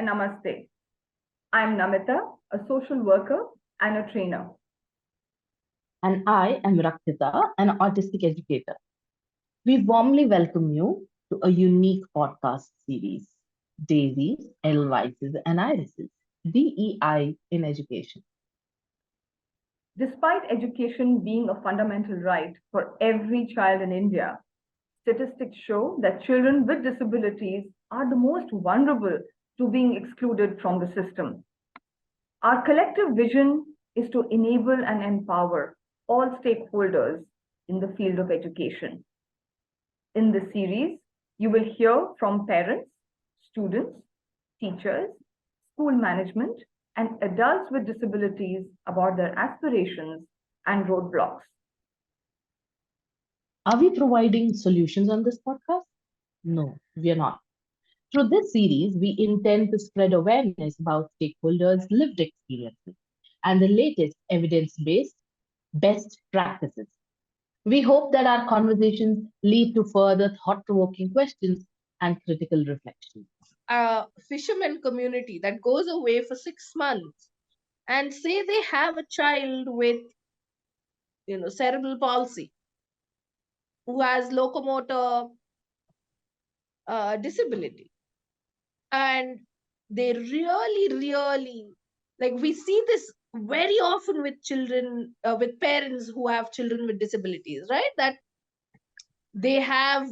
and namaste. I'm Namita, a social worker and a trainer. And I am Rakshita, an autistic educator. We warmly welcome you to a unique podcast series, Daisies, Edelweises, and Irises, DEI in Education. Despite education being a fundamental right for every child in India, statistics show that children with disabilities are the most vulnerable to being excluded from the system. Our collective vision is to enable and empower all stakeholders in the field of education. In this series, you will hear from parents, students, teachers, school management, and adults with disabilities about their aspirations and roadblocks. Are we providing solutions on this podcast? No, we are not. Through this series, we intend to spread awareness about stakeholders' lived experiences and the latest evidence based best practices. We hope that our conversations lead to further thought provoking questions and critical reflection. A fisherman community that goes away for 6 months and say they have a child with cerebral palsy who has locomotor disability, and they really like, we see this very often with children, with parents who have children with disabilities, right? That they have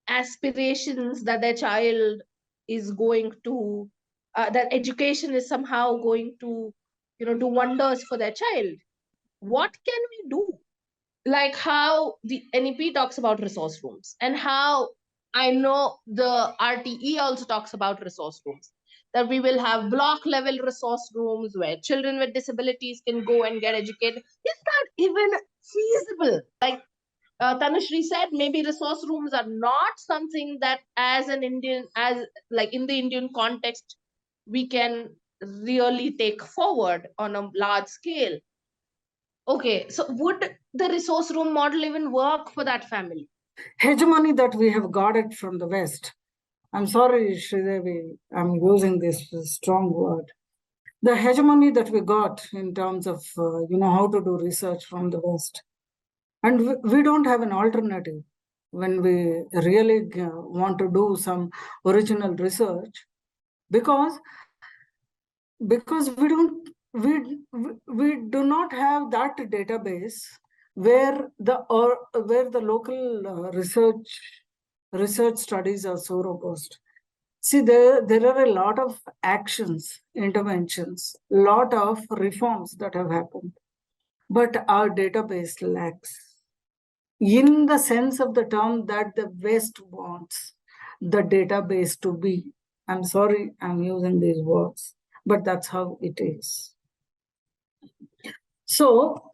aspirations that their child is going to that education is somehow going to do wonders for their child. What can we do? Like how the NEP talks about resource rooms, and how I know the RTE also talks about resource rooms, that we will have block level resource rooms where children with disabilities can go and get educated. Is that even feasible? Like Tanushree said, maybe resource rooms are not something that as an Indian, as like in the Indian context, we can really take forward on a large scale. Okay, so would the resource room model even work for that family? Hegemony that we have got it from the West. I'm sorry, Sridevi, I'm using this strong word. The hegemony that we got in terms of, how to do research from the West. And we don't have an alternative when we really want to do some original research, because we do not have that database where the local research studies are so robust. See, there are a lot of actions, interventions, lot of reforms that have happened, but our database lacks, in the sense of the term that the West wants the database to be. I'm sorry, I'm using these words, but that's how it is. So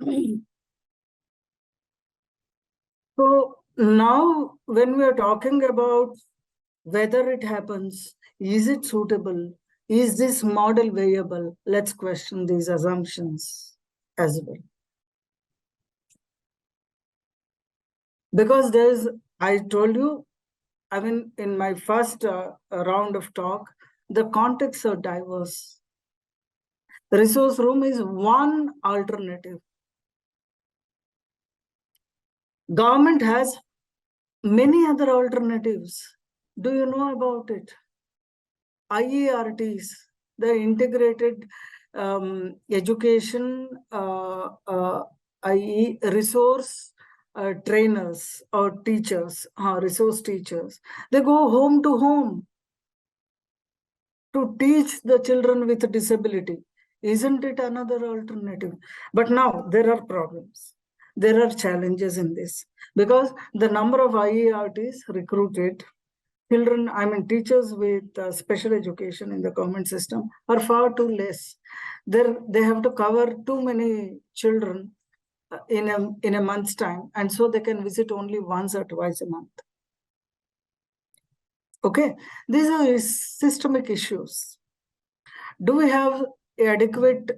now when we are talking about whether it happens, is it suitable, is this model viable, let's question these assumptions as well. Because I told you, I mean, in my first round of talk, the contexts are diverse. Resource room is one alternative. Government has many other alternatives. Do you know about it? IERTs, the integrated education, i.e. resource trainers or teachers, resource teachers. They go home to home to teach the children with disability. Isn't it another alternative? But now there are problems. There are challenges in this, because the number of IERTs recruited children, I mean teachers with special education in the government system are far too less. They have to cover too many children in a month's time, and so they can visit only once or twice a month. Okay, these are systemic issues. Do we have adequate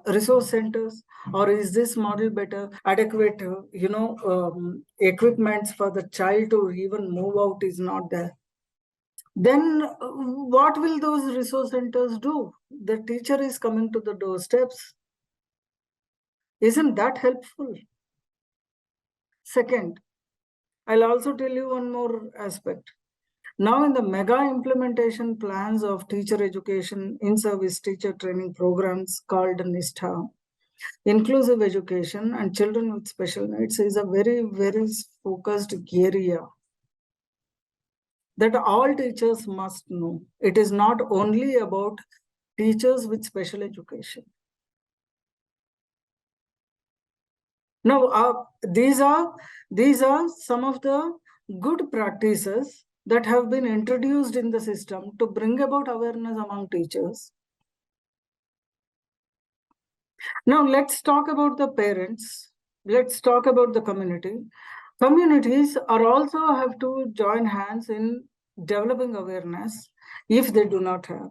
resource centers, or is this model better? Adequate, equipments for the child to even move out is not there. then what will those resource centers do? The teacher is coming to the doorsteps. Isn't that helpful? Second, I'll also tell you one more aspect. Now in the mega implementation plans of teacher education in-service teacher training programs called NISTHA, inclusive education and children with special needs is a very, very focused area that all teachers must know. It is not only about teachers with special education. Now, these are some of the good practices that have been introduced in the system to bring about awareness among teachers. Now, let's talk about the parents. Let's talk about the community. Communities are also have to join hands in developing awareness if they do not have.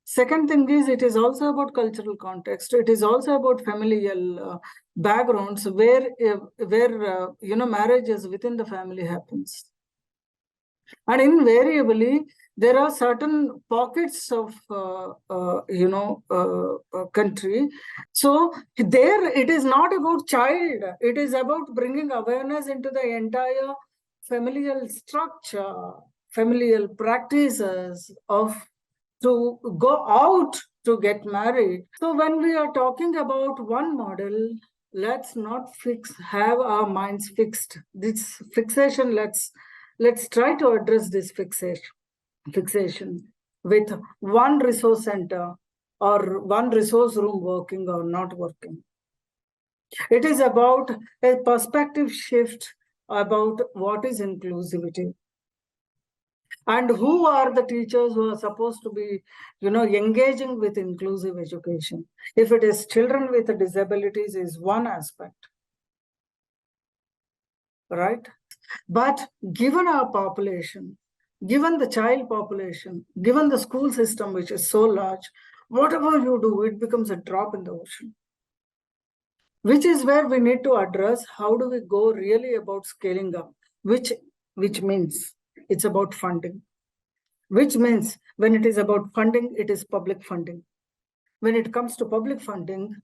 Second thing is, it is also about cultural context. It is also about familial backgrounds where marriages within the family happens. And invariably, there are certain pockets of country. So there, it is not about child. It is about bringing awareness into the entire familial structure, familial practices of to go out to get married. So when we are talking about one model, let's not have our minds fixed. This fixation, let's try to address this fixation with one resource center or one resource room working or not working. It is about a perspective shift about what is inclusivity. And who are the teachers who are supposed to be, engaging with inclusive education? If it is children with disabilities is one aspect, right? But given our population, given the child population, given the school system, which is so large, whatever you do, it becomes a drop in the ocean. Which is where we need to address how do we go really about scaling up, which means it's about funding. Which means when it is about funding, it is public funding. When it comes to public funding,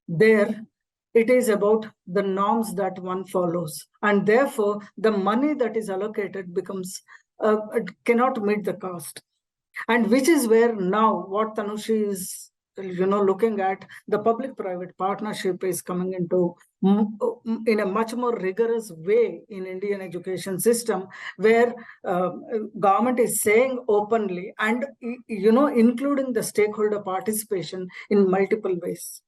there it is about the norms that one follows. And therefore, the money that is allocated becomes, cannot meet the cost. And which is where now what Tanushi is looking at, the public-private partnership is coming into in a much more rigorous way in Indian education system, where government is saying openly and including the stakeholder participation in multiple ways.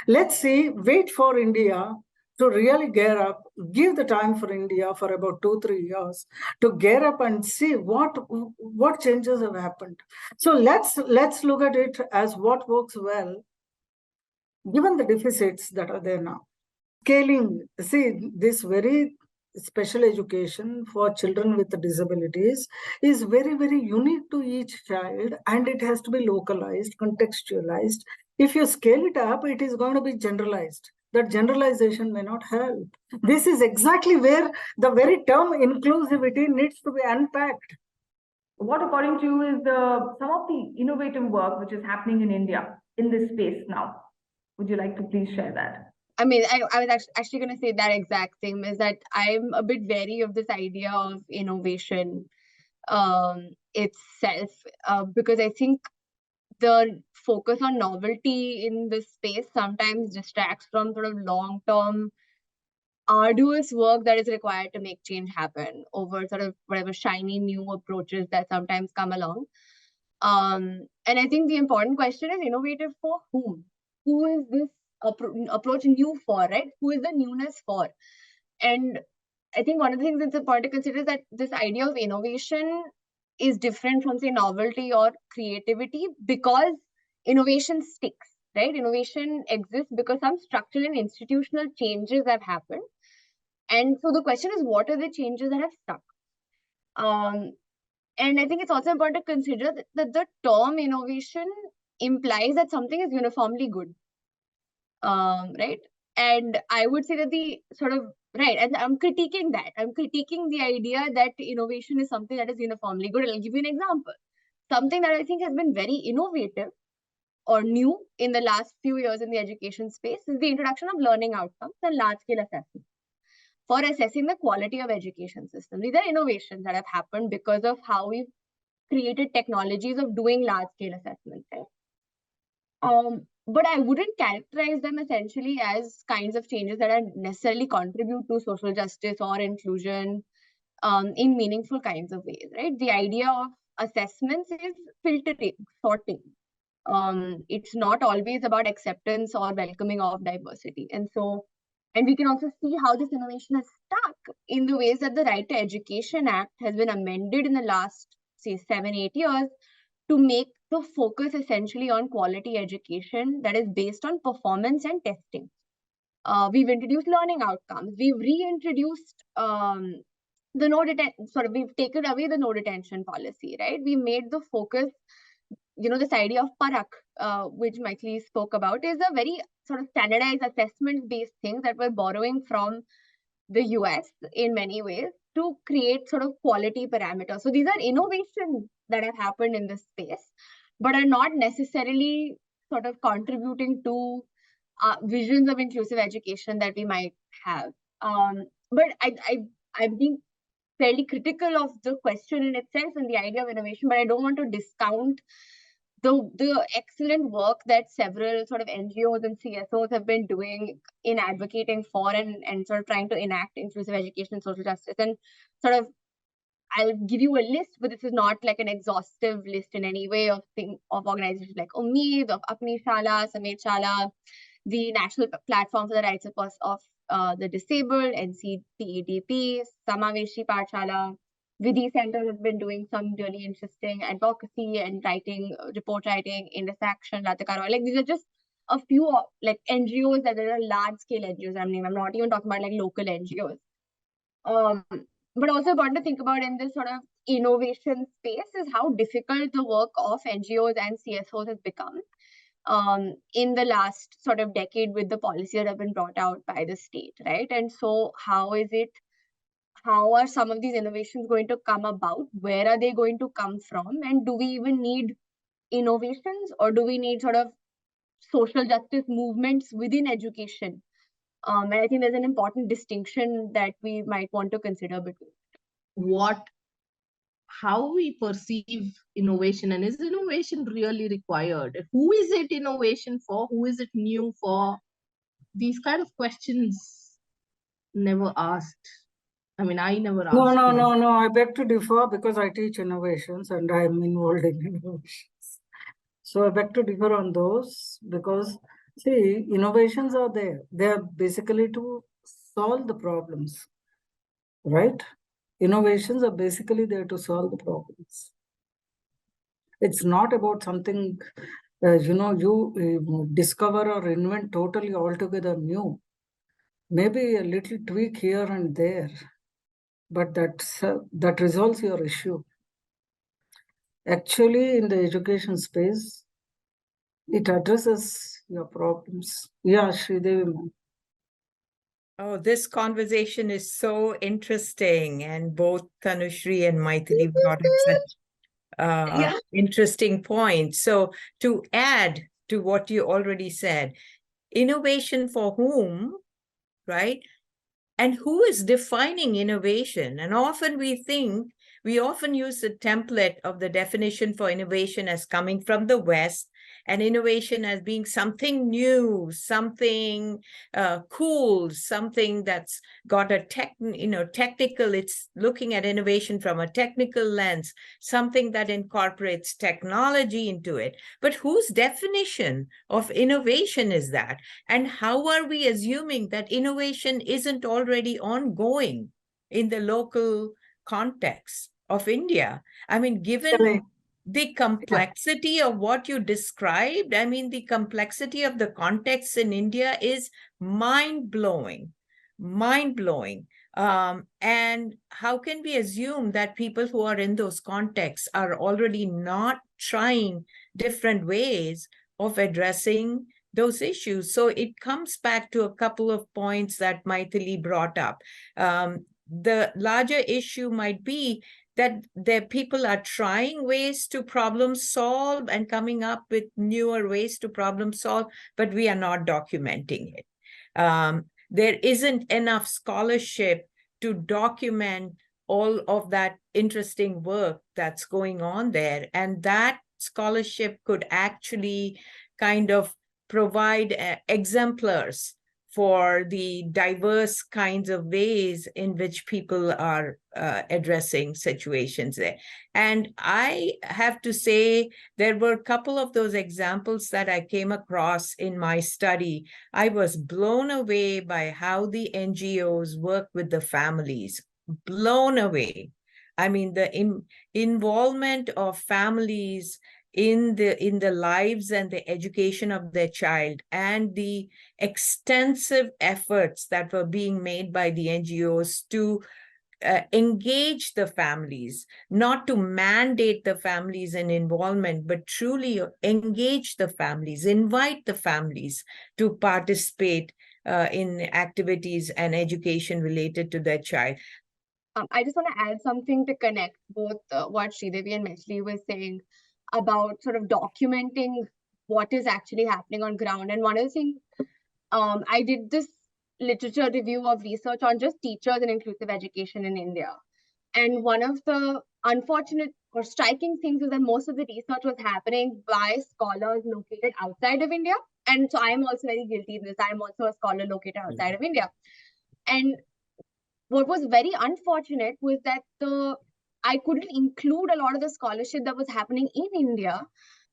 Let's see, wait for India to really gear up, give the time for India for about 2-3 years to gear up and see what changes have happened. So let's look at it as what works well, given the deficits that are there now. Scaling, see, this very special education for children with disabilities is very, very unique to each child, and it has to be localized, contextualized. If you scale it up, it is going to be generalized. That generalization may not help. This is exactly where the very term inclusivity needs to be unpacked. What, according to you, is some of the innovative work which is happening in India in this space now? Would you like to please share that? I mean, I was actually going to say that exact same, is that I'm a bit wary of this idea of innovation itself, because I think the focus on novelty in this space sometimes distracts from sort of long-term arduous work that is required to make change happen over sort of whatever shiny new approaches that sometimes come along. And I think the important question is innovative for whom? Who is this approach new for, right? Who is the newness for? And I think one of the things that's important to consider is that this idea of innovation is different from, say, novelty or creativity, because innovation sticks, right? Innovation exists because some structural and institutional changes have happened. And so the question is, what are the changes that have stuck? And I think it's also important to consider that the term innovation implies that something is uniformly good, right? And I would say that the sort of, right, and I'm critiquing that. I'm critiquing the idea that innovation is something that is uniformly good. I'll give you an example. Something that I think has been very innovative or new in the last few years in the education space is the introduction of learning outcomes and large-scale assessment for assessing the quality of education system. These are innovations that have happened because of how we've created technologies of doing large-scale assessments. Right? But I wouldn't characterize them essentially as kinds of changes that are necessarily contribute to social justice or inclusion in meaningful kinds of ways, right? The idea of assessments is filtering, sorting. It's not always about acceptance or welcoming of diversity. And we can also see how this innovation has stuck in the ways that the Right to Education Act has been amended in the last, say, 7-8 years to make the focus essentially on quality education that is based on performance and testing. We've introduced learning outcomes. We've reintroduced we've taken away the no detention policy, right? We made the focus, this idea of parak, which Mythili spoke about, is a very sort of standardized assessment-based thing that we're borrowing from the US in many ways to create sort of quality parameters. So these are innovations that have happened in this space, but are not necessarily sort of contributing to visions of inclusive education that we might have. But I'm being fairly critical of the question in itself and the idea of innovation, but I don't want to discount the excellent work that several sort of NGOs and CSOs have been doing in advocating for and sort of trying to enact inclusive education and social justice. And sort of, I'll give you a list, but this is not like an exhaustive list in any way of organizations like Ummeed, of Apni Shala, Sameet Shala, the National Platform for the Rights of the Disabled, NCTEDP, Samaveshi Pathshala. Vidhi Center has been doing some really interesting advocacy and report writing, Indus Action, Latakar. Like these are just a few like NGOs that are large scale NGOs. I'm not even talking about like local NGOs. But also important to think about in this sort of innovation space is how difficult the work of NGOs and CSOs has become in the last sort of decade with the policies that have been brought out by the state, right? And so how are some of these innovations going to come about? Where are they going to come from? And do we even need innovations, or do we need sort of social justice movements within education? And I think there's an important distinction that we might want to consider between. How we perceive innovation, and is innovation really required? Who is it innovation for? Who is it new for? These kind of questions never asked. I mean, I never asked. No. I beg to differ because I teach innovations and I'm involved in innovations. So I beg to differ on those because, see, innovations are there. They are basically to solve the problems, right? Innovations are basically there to solve the problems. It's not about something, you discover or invent totally altogether new. Maybe a little tweak here and there, but that resolves your issue. Actually, in the education space, it addresses your problems. Yeah, Sridevi, ma'am. Oh, this conversation is so interesting, and both Tanushri and Mythili brought up such interesting points. So to add to what you already said, innovation for whom, right? And who is defining innovation? And often we often use the template of the definition for innovation as coming from the West, and innovation as being something new, something cool, something that's got a technical, it's looking at innovation from a technical lens, something that incorporates technology into it. But whose definition of innovation is that? And how are we assuming that innovation isn't already ongoing in the local context of India? I mean, given the complexity of what you described, I mean, the complexity of the context in India is mind-blowing. And how can we assume that people who are in those contexts are already not trying different ways of addressing those issues. So it comes back to a couple of points that Mythili brought up. The larger issue might be that the people are trying ways to problem solve and coming up with newer ways to problem solve, but we are not documenting it. There isn't enough scholarship to document all of that interesting work that's going on there. And that scholarship could actually kind of provide exemplars for the diverse kinds of ways in which people are addressing situations there. And I have to say, there were a couple of those examples that I came across in my study. I was blown away by how the NGOs work with the families, blown away. I mean, the involvement of families in the lives and the education of their child, and the extensive efforts that were being made by the NGOs to engage the families, not to mandate the families in involvement, but truly engage the families, invite the families to participate in activities and education related to their child. I just want to add something to connect both what Sridevi and Mythili was saying about sort of documenting what is actually happening on ground. And one of the things, I did this literature review of research on just teachers and inclusive education in India. And one of the unfortunate or striking things is that most of the research was happening by scholars located outside of India. And so I'm also very guilty in this. I'm also a scholar located outside of India. And what was very unfortunate was that I couldn't include a lot of the scholarship that was happening in India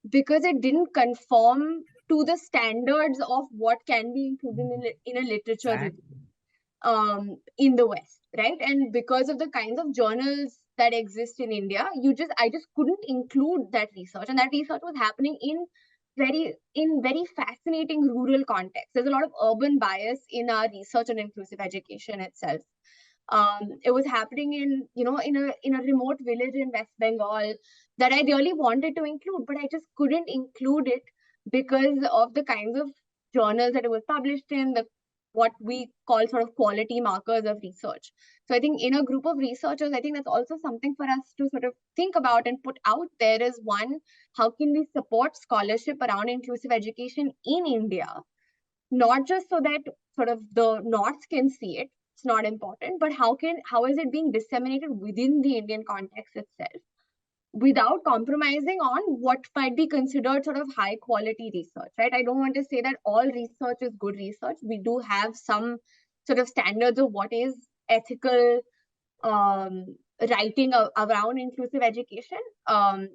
because it didn't conform to the standards of what can be included in a literature review in the West, right? And because of the kinds of journals that exist in India, I just couldn't include that research. And that research was happening in very fascinating rural context. There's a lot of urban bias in our research on inclusive education itself. It was happening in a remote village in West Bengal that I really wanted to include, but I just couldn't include it because of the kinds of journals that it was published in, what we call sort of quality markers of research. So I think in a group of researchers, I think that's also something for us to sort of think about and put out there is, one, how can we support scholarship around inclusive education in India? Not just so that sort of the North can see it, it's not important, but how is it being disseminated within the Indian context itself without compromising on what might be considered sort of high quality research, right? I don't want to say that all research is good research. We do have some sort of standards of what is ethical writing around inclusive education,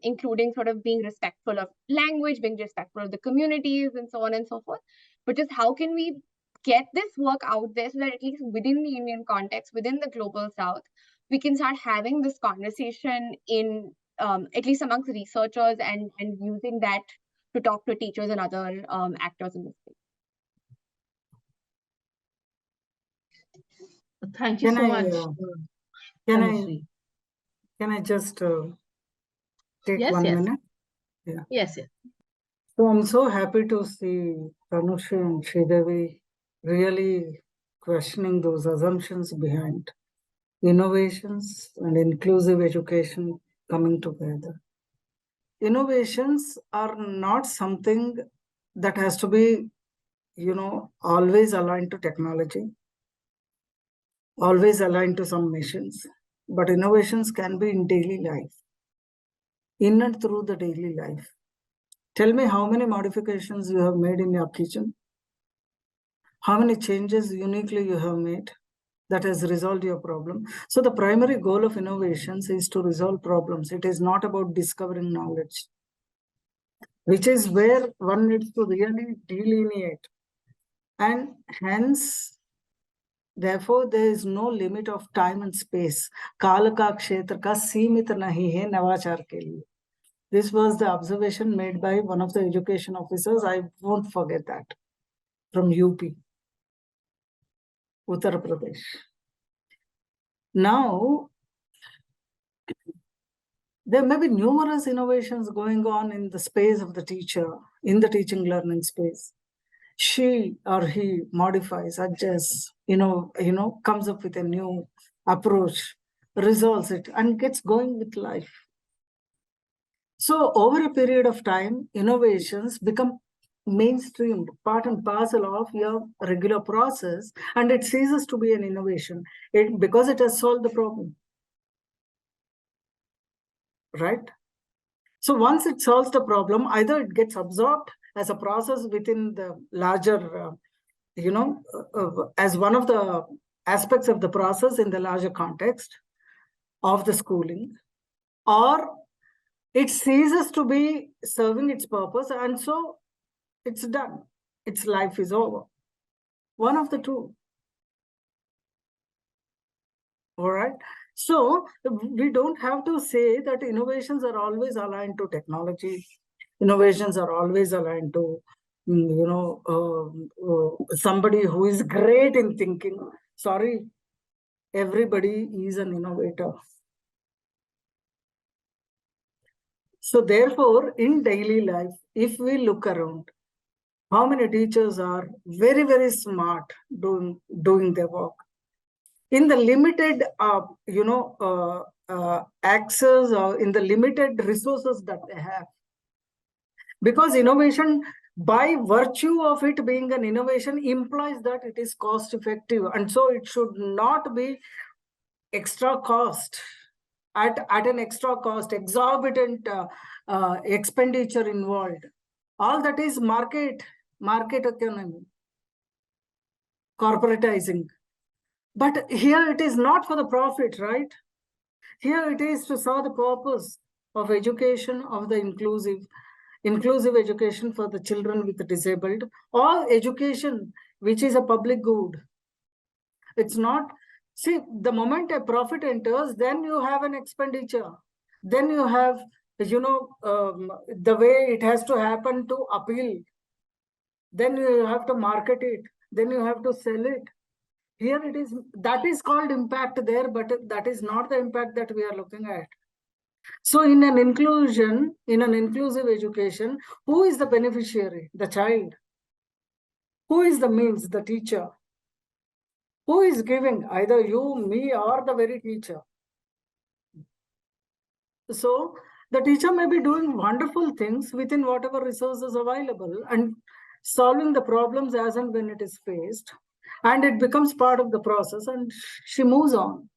including sort of being respectful of language, being respectful of the communities, and so on and so forth. But just how can we get this work out there so that at least within the Indian context, within the global South, we can start having this conversation in at least amongst researchers and using that to talk to teachers and other actors in the space. Thank you so much. Can I just take Yes, 1 yes. minute? Yeah. Yes. So I'm so happy to see Tanushri and Sridevi really questioning those assumptions behind innovations and inclusive education coming together. Innovations are not something that has to be, always aligned to technology, always aligned to some missions, but innovations can be in daily life, in and through the daily life. Tell me how many modifications you have made in your kitchen, how many changes uniquely you have made that has resolved your problem. So the primary goal of innovations is to resolve problems. It is not about discovering knowledge, which is where one needs to really delineate. And hence, therefore, there is no limit of time and space. Kal ka kshetra ka seemit nahi hai navachar ke liye. This was the observation made by one of the education officers. I won't forget that, from UP, Uttar Pradesh. Now, there may be numerous innovations going on in the space of the teacher, in the teaching learning space. she or he modifies, adjusts, comes up with a new approach, resolves it, and gets going with life. So over a period of time, innovations become mainstream, part and parcel of your regular process, and it ceases to be an innovation because it has solved the problem. Right? So once it solves the problem, either it gets absorbed as a process within the larger, as one of the aspects of the process in the larger context of the schooling, or it ceases to be serving its purpose, and so it's done. Its life is over. One of the two. All right. So we don't have to say that innovations are always aligned to technology. Innovations are always aligned to, somebody who is great in thinking. Sorry, everybody is an innovator. So therefore, in daily life, if we look around, how many teachers are very, very smart doing their work? In the limited, access or in the limited resources that they have. Because innovation, by virtue of it being an innovation, implies that it is cost effective. And so it should not be extra cost, at an extra cost, exorbitant expenditure involved. All that is market economy, corporatizing. But here it is not for the profit, right? Here it is to serve the purpose of education, of the inclusive education for the children with the disabled, or education which is a public good. It's not, see, the moment a profit enters, then you have an expenditure. Then you have, the way it has to happen to appeal. Then you have to market it. Then you have to sell it. Here it is, that is called impact there, but that is not the impact that we are looking at. So in an inclusive education, who is the beneficiary? The child. Who is the means? The teacher. Who is giving? Either you, me, or the very teacher. So the teacher may be doing wonderful things within whatever resources available and solving the problems as and when it is faced. And it becomes part of the process and she moves on.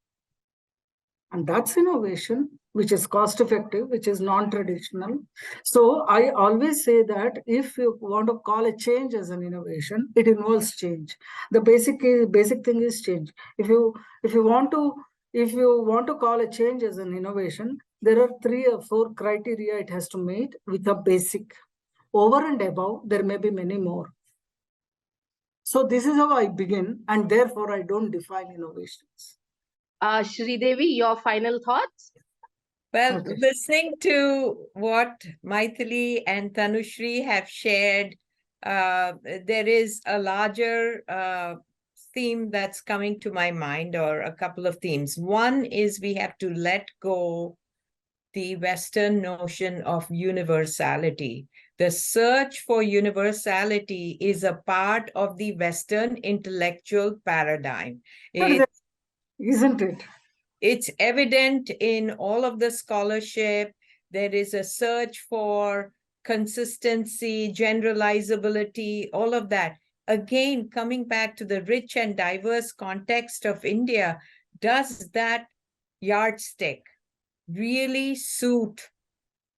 And that's innovation, which is cost effective, which is non-traditional. So I always say that if you want to call a change as an innovation, it involves change. The basic thing is change. If you want to call a change as an innovation, there are 3 or 4 criteria it has to meet with a basic. Over and above, there may be many more. So this is how I begin, and therefore I don't define innovations. Sridevi, your final thoughts? Well, Okay. listening to what Mythili and Tanushri have shared, there is a larger theme that's coming to my mind, or a couple of themes. One is we have to let go the Western notion of universality. The search for universality is a part of the Western intellectual paradigm. Isn't it? It's evident in all of the scholarship. There is a search for consistency, generalizability, all of that. Again, coming back to the rich and diverse context of India, does that yardstick really suit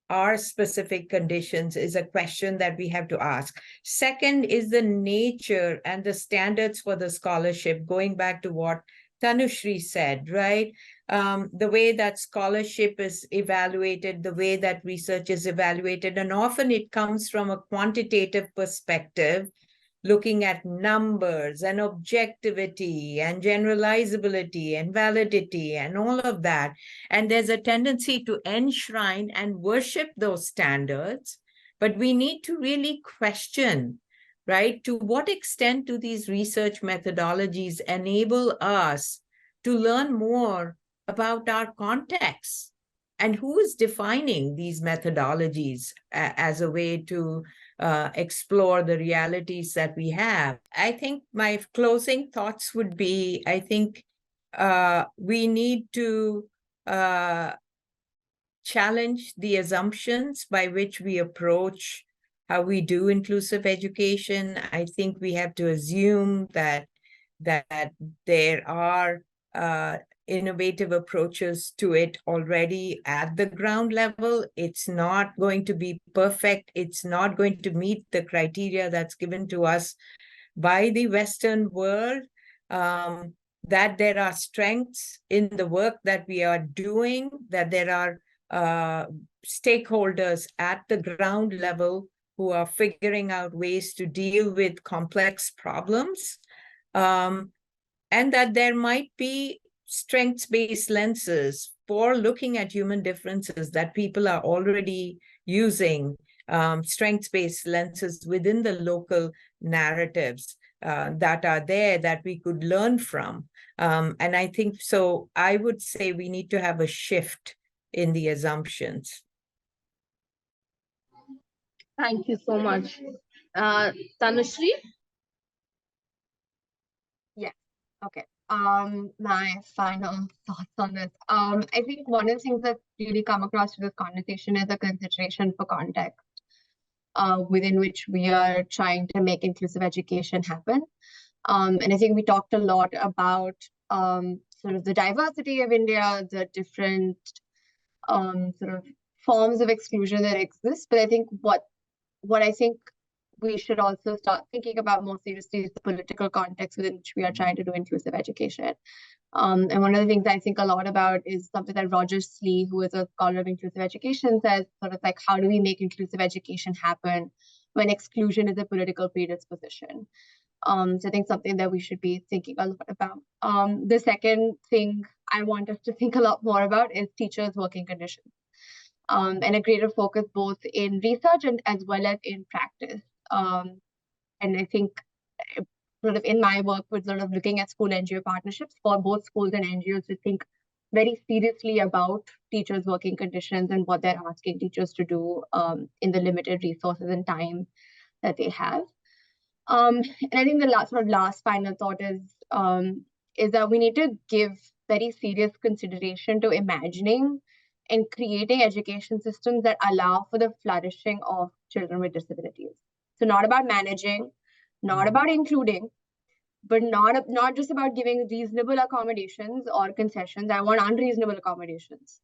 our specific conditions is a question that we have to ask. Second is the nature and the standards for the scholarship, going back to what Tanushri said, right? The way that scholarship is evaluated, the way that research is evaluated, and often it comes from a quantitative perspective, looking at numbers and objectivity and generalizability and validity and all of that. And there's a tendency to enshrine and worship those standards, but we need to really question, right? To what extent do these research methodologies enable us to learn more about our context? And who is defining these methodologies as a way to explore the realities that we have. I think my closing thoughts would be, I think we need to challenge the assumptions by which we approach how we do inclusive education. I think we have to assume that there are innovative approaches to it already at the ground level. It's not going to be perfect. It's not going to meet the criteria that's given to us by the Western world. That there are strengths in the work that we are doing, that there are stakeholders at the ground level who are figuring out ways to deal with complex problems, and that there might be strengths-based lenses for looking at human differences that people are already using, strengths-based lenses within the local narratives that are there that we could learn from. And I think so, I would say we need to have a shift in the assumptions. Thank you so much. Tanushree? Yes. Okay. My final thoughts on this. I think one of the things that really come across with this conversation is a consideration for context, within which we are trying to make inclusive education happen. And I think we talked a lot about sort of the diversity of India, the different sort of forms of exclusion that exist. But I think what I think we should also start thinking about more seriously is the political context within which we are trying to do inclusive education. And one of the things I think a lot about is something that Roger Slee, who is a scholar of inclusive education, says, sort of like, how do we make inclusive education happen when exclusion is a political predisposition? So I think something that we should be thinking a lot about. The second thing I want us to think a lot more about is teachers' working conditions, and a greater focus both in research and as well as in practice. And I think sort of in my work with sort of looking at school NGO partnerships for both schools and NGOs to think very seriously about teachers' working conditions and what they're asking teachers to do in the limited resources and time that they have. And I think the last final thought is that we need to give very serious consideration to imagining and creating education systems that allow for the flourishing of children with disabilities. So not about managing, not about including, but not just about giving reasonable accommodations or concessions. I want unreasonable accommodations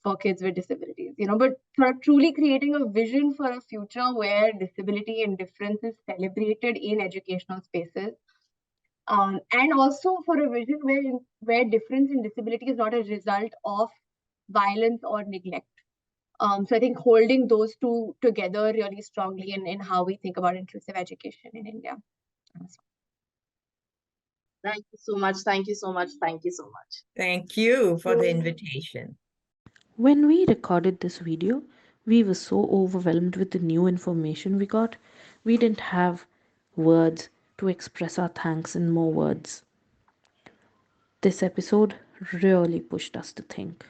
for kids with disabilities, but for truly creating a vision for a future where disability and difference is celebrated in educational spaces. And also for a vision where difference in disability is not a result of violence or neglect. So I think holding those two together really strongly in how we think about inclusive education in India. Thank you so much. Thank you so much. Thank you so much. Thank you for the invitation. When we recorded this video, we were so overwhelmed with the new information we got, we didn't have words to express our thanks in more words. This episode really pushed us to think.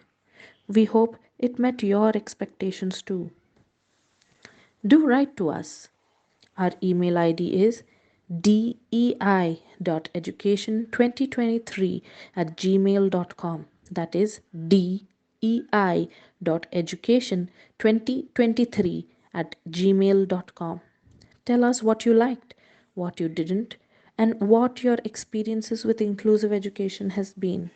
We hope it met your expectations too. Do write to us. Our email ID is dei.education2023@gmail.com. That is dei.education2023@gmail.com. Tell us what you liked, what you didn't, and what your experiences with inclusive education has been.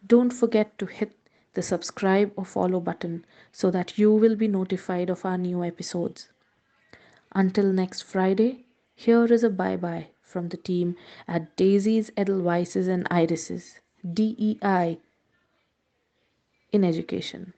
Don't forget to hit the subscribe or follow button so that you will be notified of our new episodes. Until next Friday, here is a bye-bye from the team at Daisies, Edelweises and Irises, DEI in education.